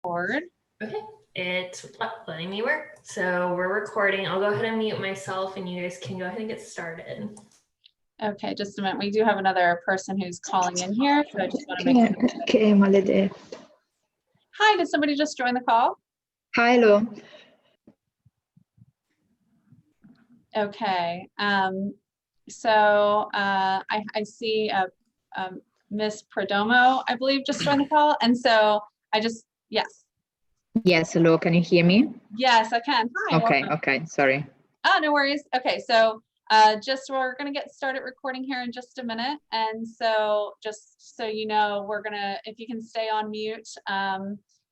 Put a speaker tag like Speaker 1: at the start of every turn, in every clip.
Speaker 1: Record.
Speaker 2: Okay, it's letting me work. So we're recording. I'll go ahead and mute myself and you guys can go ahead and get started.
Speaker 1: Okay, just a minute. We do have another person who's calling in here, so I just want to make sure.
Speaker 3: Maledetto.
Speaker 1: Hi, did somebody just join the call?
Speaker 3: Hello.
Speaker 1: Okay, so I see Miss Perdomo, I believe, just joined the call, and so yes.
Speaker 3: Yes, hello, can you hear me?
Speaker 1: Yes, I can. Hi.
Speaker 3: Okay,
Speaker 1: Welcome.
Speaker 3: okay, sorry.
Speaker 1: Oh, no worries. Okay, so we're gonna get started recording here in just a minute, and so just so you know, if you can stay on mute,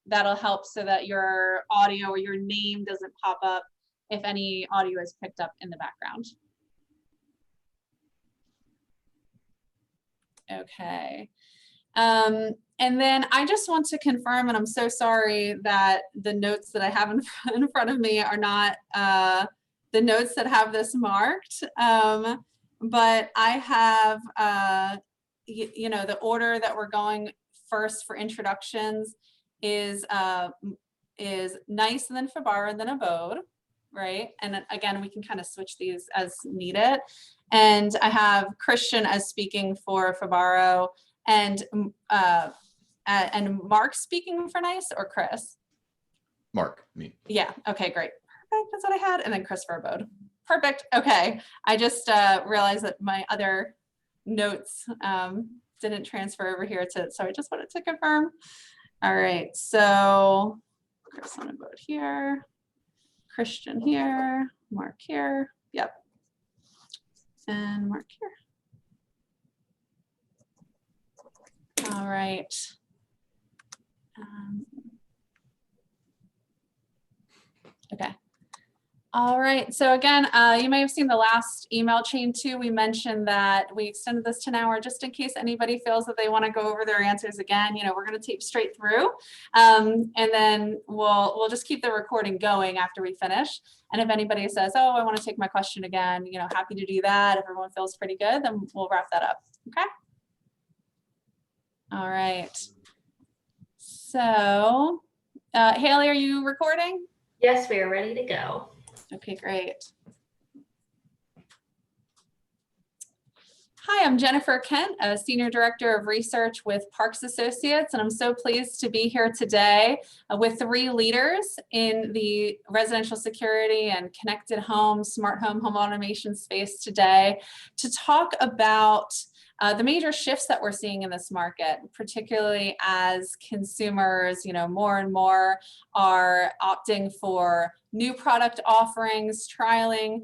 Speaker 1: that'll help so that your audio or your name doesn't pop up if any audio is picked up in the background. Okay. And then I just want to confirm, and I'm so sorry that the notes that I have in front of me are not the notes that have this marked, but I have, the order that we're going first for introductions is Nice, and then Fibaro, and then Abode, right? And again, we can kind of switch these as needed. And I have Christian as speaking for Fibaro, and Mark speaking for Nice, or Chris?
Speaker 4: Mark, me.
Speaker 1: Yeah, okay, great. Perfect, that's what I had. And then Chris for Abode. Perfect, okay. I just realized that my other notes didn't transfer over here so I just wanted to confirm. All right, so Chris on Abode here, Christian here, Mark here, yep. And Mark here. All right. Okay. All right. So again, you may have seen the last email chain too. We mentioned that we extended this to an hour just in case anybody feels that they want to go over their answers again. We're going to tape straight through, and then we'll just keep the recording going after we finish. And if anybody says, "Oh, I want to take my question again," happy to do that. If everyone feels pretty good, then we'll wrap that up. Okay. All right. So, Haley, are you recording?
Speaker 2: Yes, we are ready to go.
Speaker 1: Okay, great. Hi, I'm Jennifer Kent, a Senior Director of Research with Parks Associates, and I'm so pleased to be here today with 3 leaders in the residential security and connected home, smart home automation space today to talk about the major shifts that we're seeing in this market, particularly as consumers, more and more are opting for new product offerings, trialing,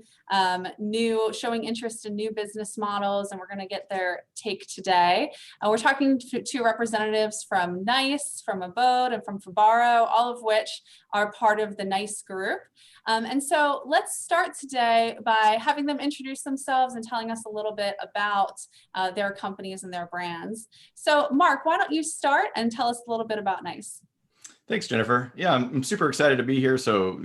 Speaker 1: showing interest in new business models, and we're going to get their take today. We're talking to representatives from Nice, from Abode, and from Fibaro, all of which are part of the Nice group. And so let's start today by having them introduce themselves and telling us a little bit about their companies and their brands. So Mark, why don't you start and tell us a little bit about Nice?
Speaker 4: Thanks, Jennifer. Yeah, I'm super excited to be here. So,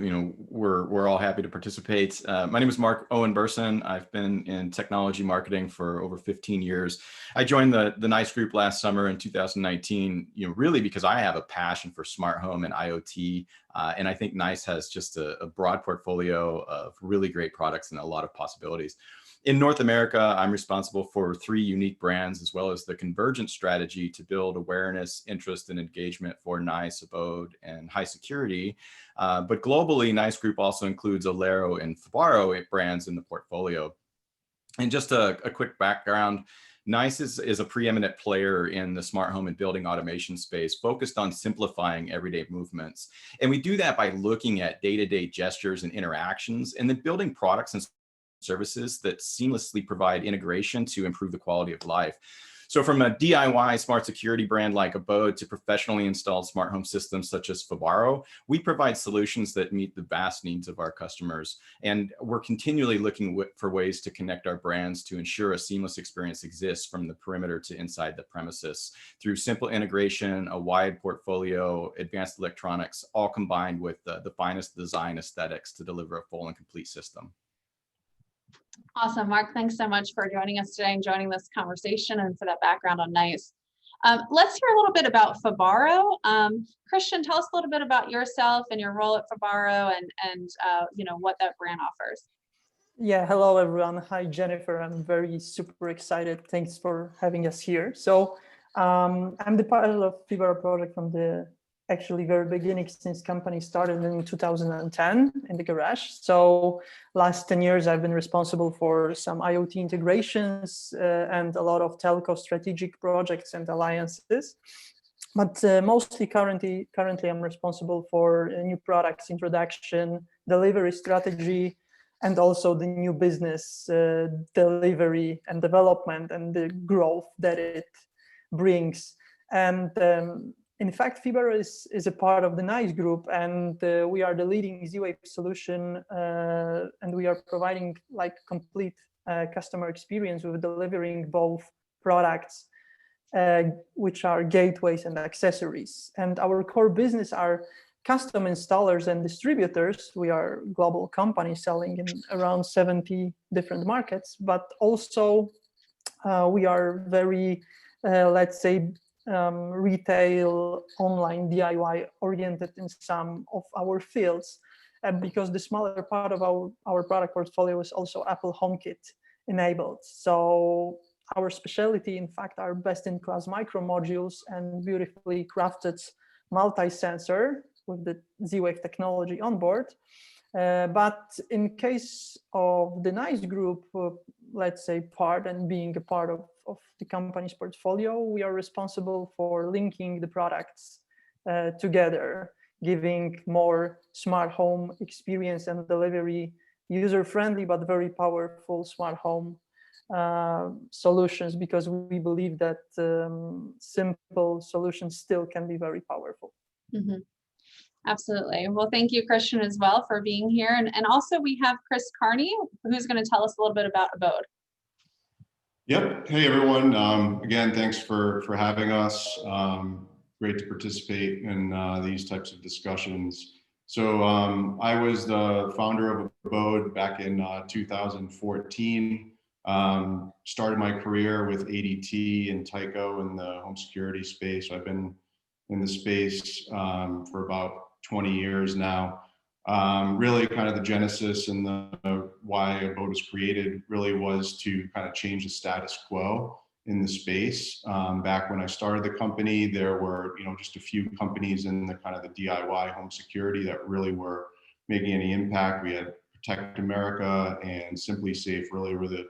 Speaker 4: we're all happy to participate. My name is Mark Owen Burson. I've been in technology marketing for over 15 years. I joined the Nice Group last summer in 2019, really because I have a passion for smart home and IoT. And I think Nice has just a broad portfolio of really great products and a lot of possibilities. In North America, I'm responsible for 3 unique brands, as well as the convergent strategy to build awareness, interest, and engagement for Nice, Abode, and High Security. But globally, Nice Group also includes Alero and Fibaro brands in the portfolio. And just a quick background, Nice is a preeminent player in the smart home and building automation space, focused on simplifying everyday movements. And we do that by looking at day-to-day gestures and interactions, and then building products and services that seamlessly provide integration to improve the quality of life. So from a DIY smart security brand like Abode to professionally installed smart home systems such as Fibaro, we provide solutions that meet the vast needs of our customers. And we're continually looking for ways to connect our brands to ensure a seamless experience exists from the perimeter to inside the premises through simple integration, a wide portfolio, advanced electronics, all combined with the finest design aesthetics to deliver a full and complete system.
Speaker 1: Awesome, Mark, thanks so much for joining us today and joining this conversation and for that background on Nice. Let's hear a little bit about Fibaro. Christian, tell us a little bit about yourself and your role at Fibaro and what that brand offers.
Speaker 5: Yeah, hello everyone. Hi Jennifer. I'm very super excited. Thanks for having us here. So I'm the part of Fibaro project from the actually very beginning, since company started in 2010 in the garage. So last 10 years I've been responsible for some IoT integrations and a lot of telco strategic projects and alliances. But mostly currently I'm responsible for new products introduction, delivery strategy, and also the new business delivery and development and the growth that it brings. And in fact, Fibaro is a part of the NICE group, and we are the leading Z-Wave solution, and we are providing like complete customer experience with delivering both products, which are gateways and accessories. And our core business are custom installers and distributors. We are a global company selling in around 70 different markets, but also we are very, let's say, retail, online, DIY oriented in some of our fields, because the smaller part of our product portfolio is also Apple HomeKit enabled. So our specialty, in fact, are best-in-class micro modules and beautifully crafted multi-sensor with the Z-Wave technology on board. But in case of the NICE group, let's say part and being a part of the company's portfolio, we are responsible for linking the products together, giving more smart home experience and delivery, user-friendly but very powerful smart home solutions, because we believe that simple solutions still can be very powerful.
Speaker 1: Mm-hmm. Absolutely. Well, thank you, Christian, as well, for being here. And also we have Chris Carney, who's going to tell us a little bit about Abode.
Speaker 6: Yep. Hey, everyone. Again, thanks for having us. Great to participate in these types of discussions. So I was the founder of Abode back in 2014. Started my career with ADT and Tyco in the home security space. I've been in the space for about 20 years now. Really kind of the genesis and the why Abode was created really was to kind of change the status quo in the space. Back when I started the company, there were just a few companies in the kind of the DIY home security that really were making any impact. We had Protect America and Simply Safe really were the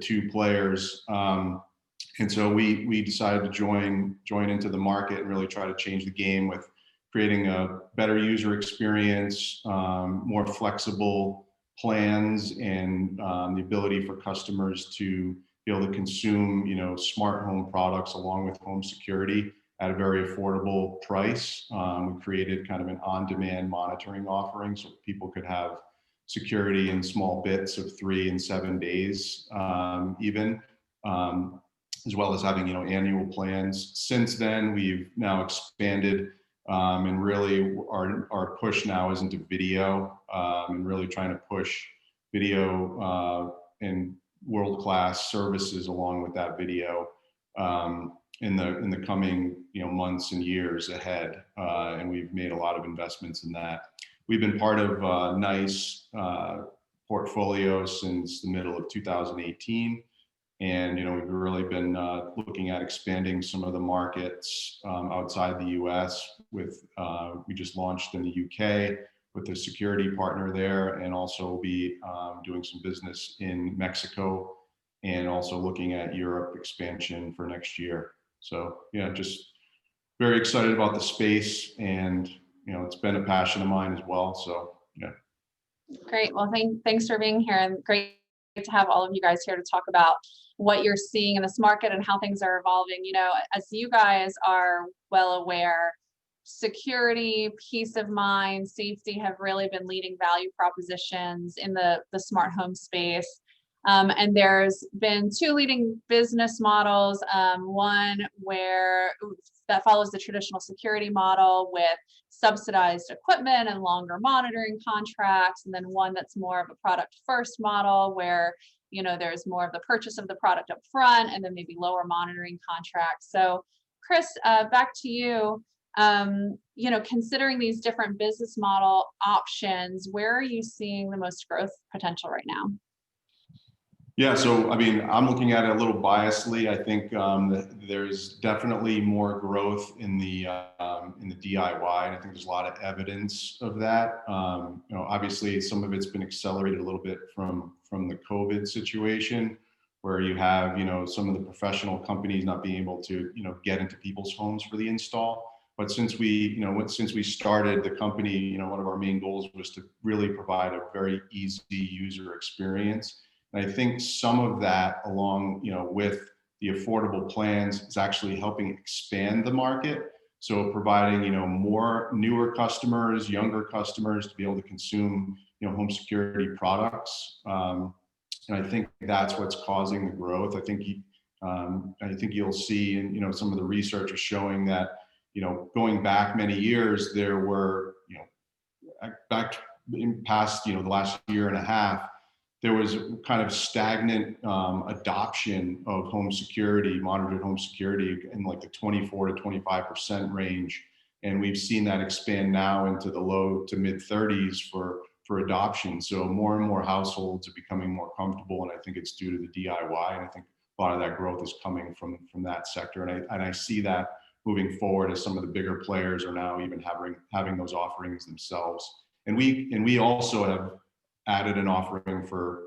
Speaker 6: two players. And so we decided to join into the market and really try to change the game with creating a better user experience, more flexible plans, and the ability for customers to be able to consume, smart home products along with home security at a very affordable price. We created kind of an on-demand monitoring offering so people could have security in small bits of 3 and 7 days, even. As well as having annual plans. Since then, we've now expanded, and really our push now is into video, and really trying to push video and world-class services along with that video in the coming months and years ahead. And we've made a lot of investments in that. We've been part of NICE portfolio since the middle of 2018. And we've really been looking at expanding some of the markets outside the U.S. with we just launched in the UK with a security partner there, and also will be doing some business in Mexico, and also looking at Europe expansion for next year. So yeah, just very excited about the space, and it's been a passion of mine as well. So yeah.
Speaker 1: Great. Well, thanks for being here, and great to have all of you guys here to talk about what you're seeing in this market and how things are evolving. As you guys are well aware, security, peace of mind, safety have really been leading value propositions in the smart home space. And there's been 2 leading business models, one that follows the traditional security model with subsidized equipment and longer monitoring contracts, and then one that's more of a product first model where there's more of the purchase of the product up front and then maybe lower monitoring contracts. So Chris, back to you. You know, considering these different business model options, where are you seeing the most growth potential right now?
Speaker 6: Yeah, so I mean, I'm looking at it a little biasly. I think there's definitely more growth in the DIY, and I think there's a lot of evidence of that. You know, obviously, some of it's been accelerated a little bit from the COVID situation, where you have, you know, some of the professional companies not being able to, you know, get into people's homes for the install. But since we started the company, you know, one of our main goals was to really provide a very easy user experience. And I think some of that, along, you know, with the affordable plans, is actually helping expand the market. So providing, you know, more newer customers, younger customers to be able to consume, you know, home security products. And I think that's what's causing the growth. I think you'll see, and you know, some of the research is showing that, you know, going back many years, there were, you know, back in past, you know, the last year and a half, there was kind of stagnant adoption of home security, monitored home security, in like the 24 to 25% range. And we've seen that expand now into the low to mid 30s for adoption. So more and more households are becoming more comfortable, and I think it's due to the DIY. And I think a lot of that growth is coming from that sector. And I see that moving forward as some of the bigger players are now even having those offerings themselves. And we also have added an offering for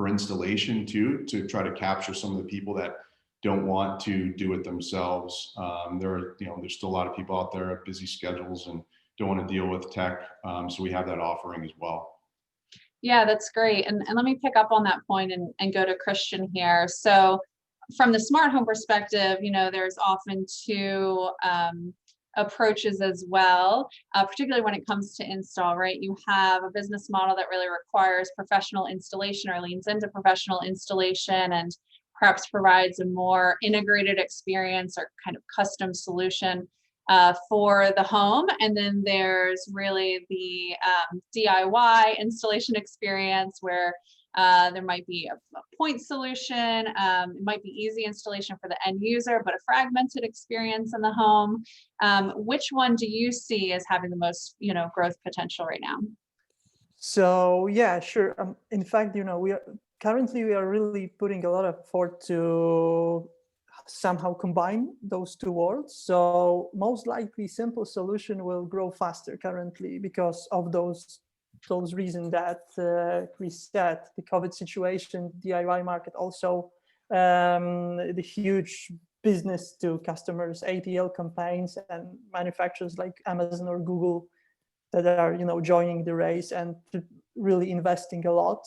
Speaker 6: installation too, to try to capture some of the people that don't want to do it themselves. There's still a lot of people out there have busy schedules and don't want to deal with tech. So we have that offering as well.
Speaker 1: Yeah, that's great. And let me pick up on that point and go to Christian here. So from the smart home perspective, you know, there's often two approaches as well, particularly when it comes to install, right? You have a business model that really requires professional installation or leans into professional installation and perhaps provides a more integrated experience or kind of custom solution for the home. And then there's really the DIY installation experience where there might be a point solution. It might be easy installation for the end user, but a fragmented experience in the home. Which one do you see as having the most, you know, growth potential right now?
Speaker 5: So yeah, sure. In fact, you know, we are really putting a lot of effort to somehow combine those two worlds. So most likely, simple solution will grow faster currently because of those reasons that Chris said. The COVID situation, DIY market, also the huge business to customers, ATL campaigns, and manufacturers like Amazon or Google that are, you know, joining the race and really investing a lot.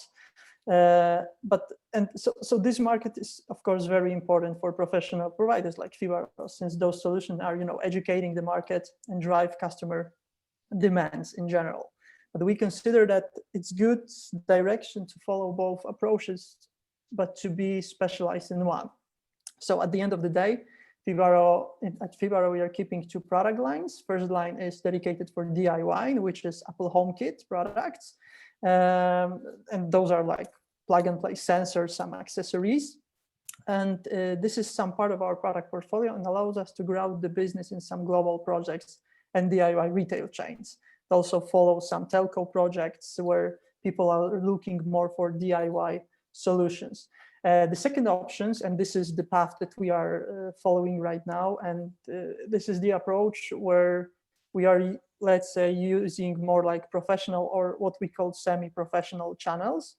Speaker 5: So this market is, of course, very important for professional providers like Fibaro, since those solutions are, you know, educating the market and drive customer demands in general. But we consider that it's good direction to follow both approaches, but to be specialized in one. So at the end of the day, at Fibaro, we are keeping two product lines. First line is dedicated for DIY, which is Apple HomeKit products. And those are like plug and play sensors, some accessories. And this is some part of our product portfolio and allows us to grow the business in some global projects and DIY retail chains. It also follows some telco projects where people are looking more for DIY solutions. The second options, and this is the path that we are following right now, and this is the approach where we are, let's say, using more like professional or what we call semi-professional channels.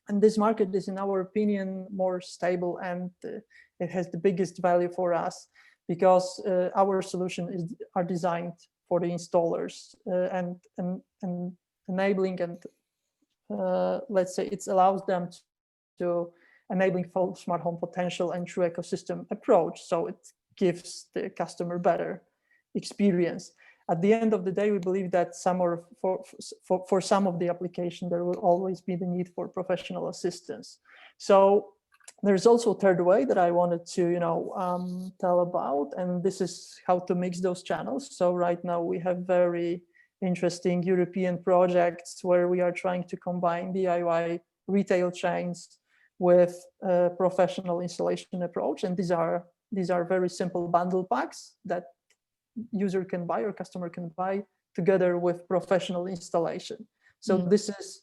Speaker 5: And this market is, in our opinion, more stable, and it has the biggest value for us because our solutions are designed for the installers and enabling, and let's say it allows them to enabling full smart home potential and true ecosystem approach. So it gives the customer better experience. At the end of the day, we believe that for some of the application, there will always be the need for professional assistance. So there's also a third way that I wanted to, you know, tell about, and this is how to mix those channels. So right now we have very interesting European projects where we are trying to combine DIY retail chains with a professional installation approach. And these are these are very simple bundle packs that user can buy or customer can buy together with professional installation. So this is,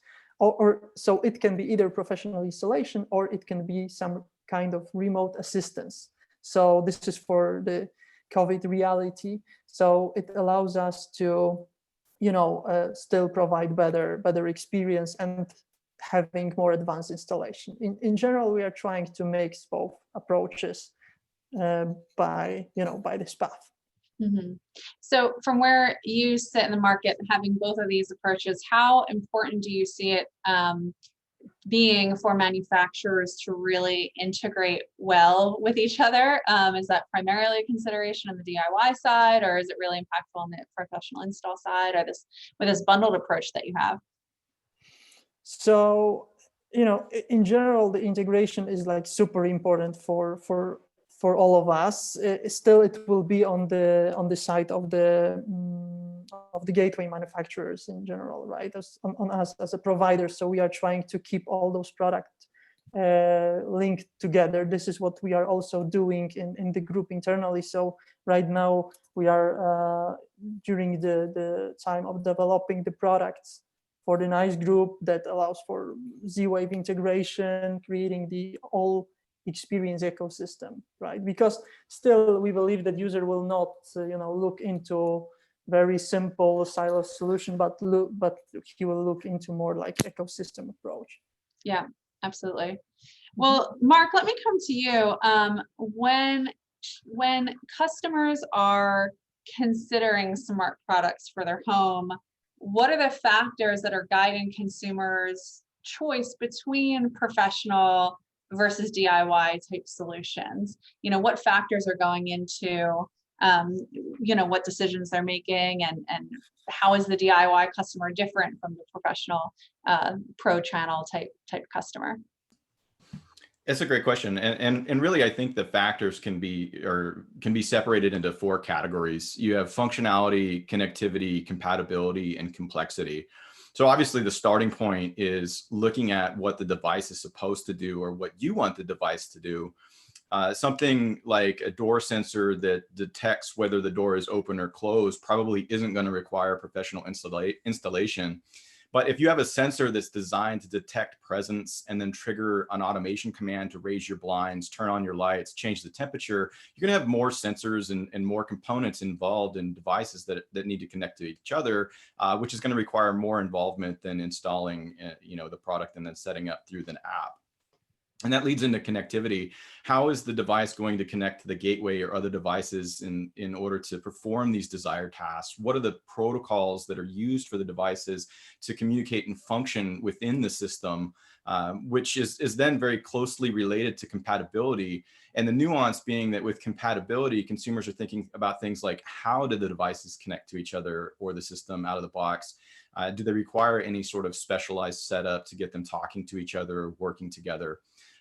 Speaker 5: so it can be either professional installation or it can be some kind of remote assistance. So this is for the COVID reality. So it allows us to, still provide better experience and having more advanced installation. In general, we are trying to mix both approaches by this path.
Speaker 1: Mm-hmm. So from where you sit in the market, having both of these approaches, how important do you see it being for manufacturers to really integrate well with each other? Is that primarily a consideration on the DIY side, or is it really impactful on the professional install side, or with this bundled approach that you have?
Speaker 5: So, in general, the integration is like super important for all of us. Still, it will be on the side of the gateway manufacturers in general, right? On us as a provider. So we are trying to keep all those products linked together. This is what we are also doing in the group internally. So right now we are during the time of developing the products for the NICE group that allows for Z-Wave integration, creating the all experience ecosystem, right? Because still we believe that user will not, look into very simple siloed solution, but he will look into more like ecosystem approach.
Speaker 1: Yeah, absolutely. Well, Mark, let me come to you. When customers are considering smart products for their home, what are the factors that are guiding consumers' choice between professional versus DIY type solutions? What factors are going into what decisions they're making, and how is the DIY customer different from the professional pro channel type customer?
Speaker 4: It's a great question, and really, I think the factors can be separated into 4 categories. You have functionality, connectivity, compatibility, and complexity. So obviously, the starting point is looking at what the device is supposed to do or what you want the device to do. Something like a door sensor that detects whether the door is open or closed probably isn't going to require professional installation. But if you have a sensor that's designed to detect presence and then trigger an automation command to raise your blinds, turn on your lights, change the temperature, you're going to have more sensors and more components involved in devices that need to connect to each other, which is going to require more involvement than installing the product and then setting up through the app. And that leads into connectivity. How is the device going to connect to the gateway or other devices in order to perform these desired tasks? What are the protocols that are used for the devices to communicate and function within the system, which is then very closely related to compatibility. And the nuance being that with compatibility, consumers are thinking about things like, how do the devices connect to each other or the system out of the box? Do they require any sort of specialized setup to get them talking to each other or working together?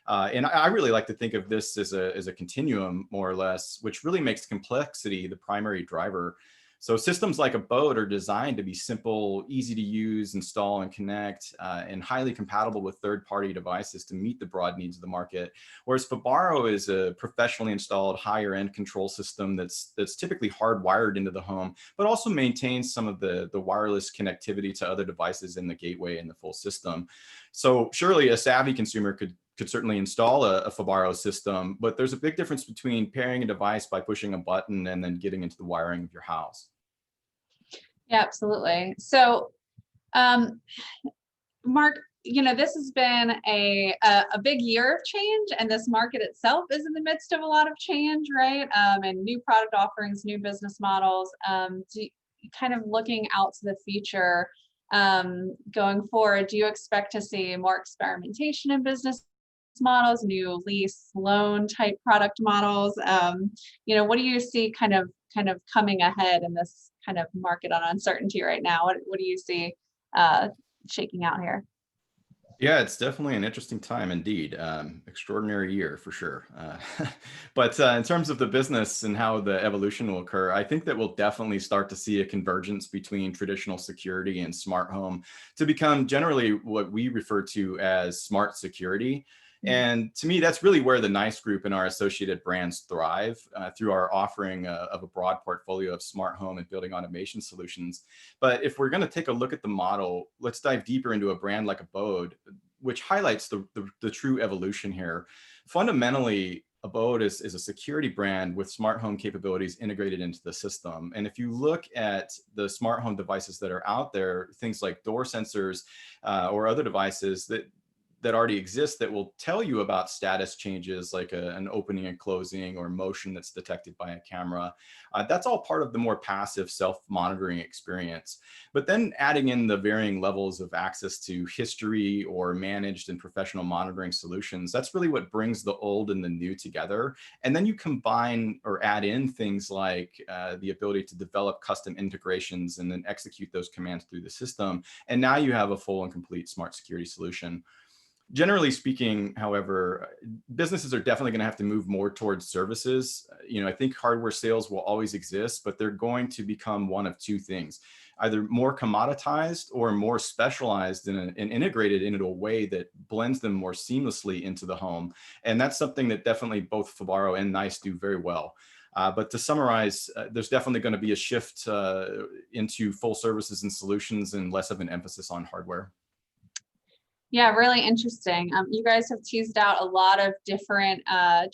Speaker 4: And I really like to think of this as a continuum, more or less, which really makes complexity the primary driver. So systems like Abode are designed to be simple, easy to use, install, and connect, and highly compatible with third-party devices to meet the broad needs of the market. Whereas Fibaro is a professionally installed higher-end control system that's typically hardwired into the home, but also maintains some of the wireless connectivity to other devices in the gateway and the full system. So surely a savvy consumer could certainly install a Fibaro system, but there's a big difference between pairing a device by pushing a button and then getting into the wiring of your house.
Speaker 1: Yeah, absolutely. So, Mark, this has been a big year of change, and this market itself is in the midst of a lot of change, right? And new product offerings, new business models. Kind of looking out to the future, going forward, do you expect to see more experimentation in business models, new lease loan type product models? What do you see kind of coming ahead in this kind of market on uncertainty right now? What do you see shaking out here?
Speaker 4: Yeah, it's definitely an interesting time indeed. Extraordinary year for sure. But in terms of the business and how the evolution will occur, I think that we'll definitely start to see a convergence between traditional security and smart home to become generally what we refer to as smart security. And to me, that's really where the NICE group and our associated brands thrive through our offering of a broad portfolio of smart home and building automation solutions. But if we're going to take a look at the model, let's dive deeper into a brand like Abode, which highlights the true evolution here. Fundamentally, Abode is a security brand with smart home capabilities integrated into the system. And if you look at the smart home devices that are out there, things like door sensors or other devices that already exist that will tell you about status changes like an opening and closing or motion that's detected by a camera. That's all part of the more passive self-monitoring experience. But then adding in the varying levels of access to history or managed and professional monitoring solutions, that's really what brings the old and the new together. And then you combine or add in things like the ability to develop custom integrations and then execute those commands through the system. And now you have a full and complete smart security solution. Generally speaking, however, businesses are definitely going to have to move more towards services. I think hardware sales will always exist, but they're going to become one of two things: either more commoditized or more specialized and integrated into a way that blends them more seamlessly into the home. And that's something that definitely both Fibaro and NICE do very well. But to summarize, there's definitely going to be a shift into full services and solutions and less of an emphasis on hardware.
Speaker 1: Yeah, really interesting. You guys have teased out a lot of different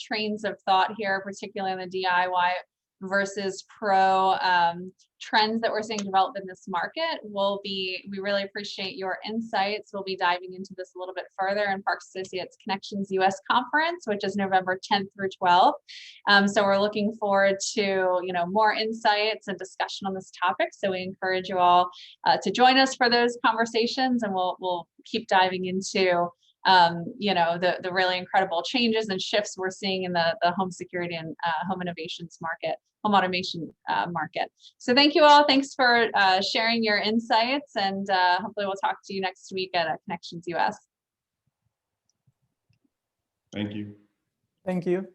Speaker 1: trains of thought here, particularly in the DIY versus pro trends that we're seeing develop in this market. We really appreciate your insights. We'll be diving into this a little bit further in Parks Associates Connections US Conference, which is November 10th through 12th. So we're looking forward to more insights and discussion on this topic. So we encourage you all to join us for those conversations, and we'll keep diving into the really incredible changes and shifts we're seeing in the home security and home innovations market, home automation market. So thank you all. Thanks for sharing your insights, and hopefully we'll talk to you next week at Connections US.
Speaker 6: Thank you.
Speaker 5: Thank you.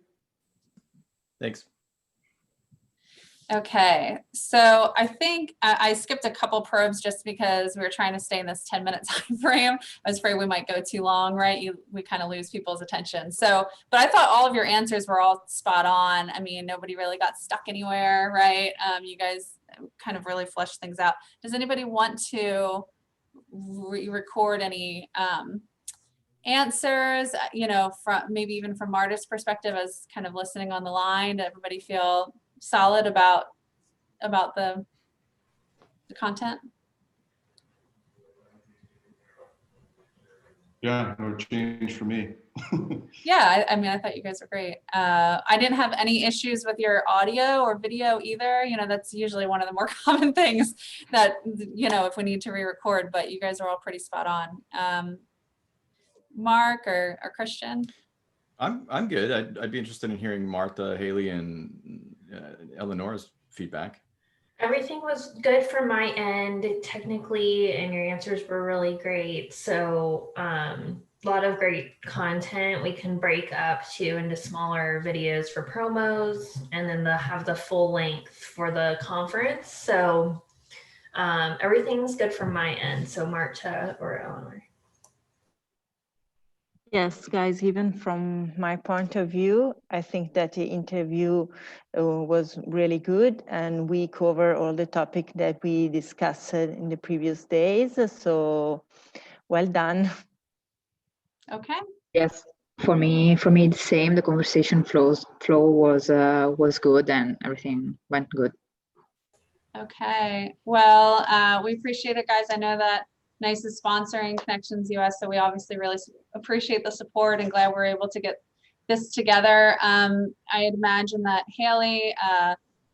Speaker 4: Thanks.
Speaker 1: Okay, so I think I skipped a couple probes just because we were trying to stay in this 10-minute time frame. I was afraid we might go too long, right? We kind of lose people's attention. So, but I thought all of your answers were all spot on. I mean, nobody really got stuck anywhere, right? You guys kind of really fleshed things out. Does anybody want to record any answers, from maybe even from Marta's perspective as kind of listening on the line? Did everybody feel solid about the content?
Speaker 6: Yeah, no change for me.
Speaker 1: Yeah, I mean, I thought you guys were great. I didn't have any issues with your audio or video either. That's usually one of the more common things that, if we need to re-record, but you guys are all pretty spot on. Mark or Christian?
Speaker 4: I'm good. I'd be interested in hearing Marta, Haley, and Eleanor's feedback.
Speaker 2: Everything was good from my end technically, and your answers were really great. So a lot of great content. We can break up into smaller videos for promos, and then have the full length for the conference. So everything's good from my end. So Marta or Eleanor?
Speaker 7: Yes, guys, even from my point of view, I think that the interview was really good, and we cover all the topic that we discussed in the previous days. So well done.
Speaker 1: Okay.
Speaker 3: Yes, for me the same. The conversation flow was good, and everything went good.
Speaker 1: Okay. Well, we appreciate it, guys. I know that NICE is sponsoring Connections US, so we obviously really appreciate the support and glad we're able to get this together. I'd imagine that Haley,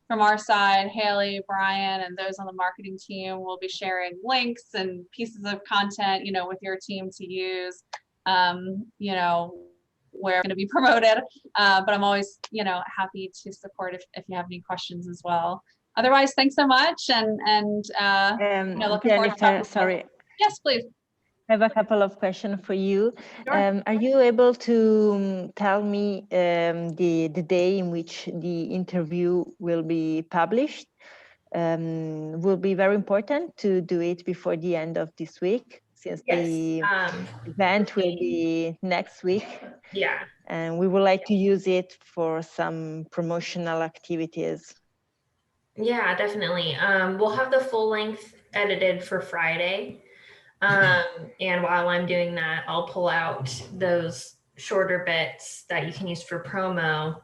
Speaker 1: from our side, Haley, Brian, and those on the marketing team will be sharing links and pieces of content, with your team to use, where it's going to be promoted. But I'm always, happy to support if you have any questions as well. Otherwise, thanks so much, and looking forward to talking.
Speaker 7: Sorry.
Speaker 1: Yes, please.
Speaker 7: I have a couple of questions for you.
Speaker 1: Sure.
Speaker 7: Are you able to tell me the day in which the interview will be published? Will be very important to do it before the end of this week, since
Speaker 2: Yes.
Speaker 7: the event will be next week.
Speaker 2: Yeah.
Speaker 7: And we would like to use it for some promotional activities.
Speaker 2: Yeah, definitely. We'll have the full length edited for Friday. And while I'm doing that, I'll pull out those shorter bits that you can use for promo.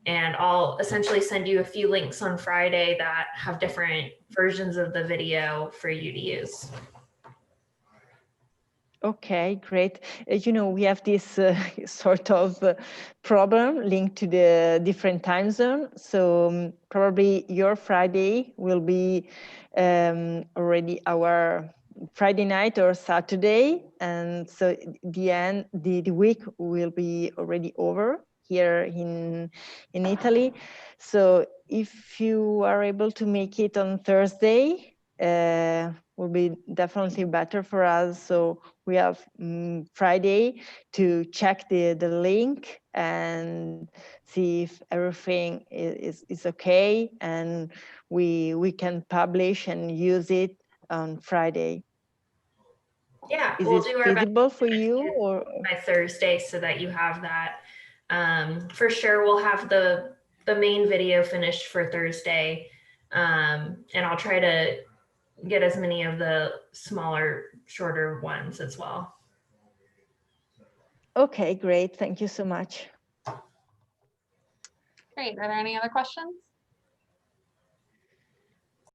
Speaker 2: And I'll essentially send you a few links on Friday that have different versions of the video for you to use.
Speaker 7: Okay, great. You know, we have this sort of problem linked to the different time zone. So probably your Friday will be already our Friday night or Saturday. And so the week will be already over here in Italy. So if you are able to make it on Thursday, will be definitely better for us. So we have Friday to check the link and see if everything is okay, and we can publish and use it on Friday.
Speaker 2: Yeah,
Speaker 7: Is
Speaker 2: we'll
Speaker 7: it
Speaker 2: do our best
Speaker 7: feasible for you, or
Speaker 2: by Thursday so that you have that. For sure, we'll have the main video finished for Thursday, and I'll try to get as many of the smaller, shorter ones as well.
Speaker 7: okay, great, thank you so much.
Speaker 1: Great. Are there any other questions?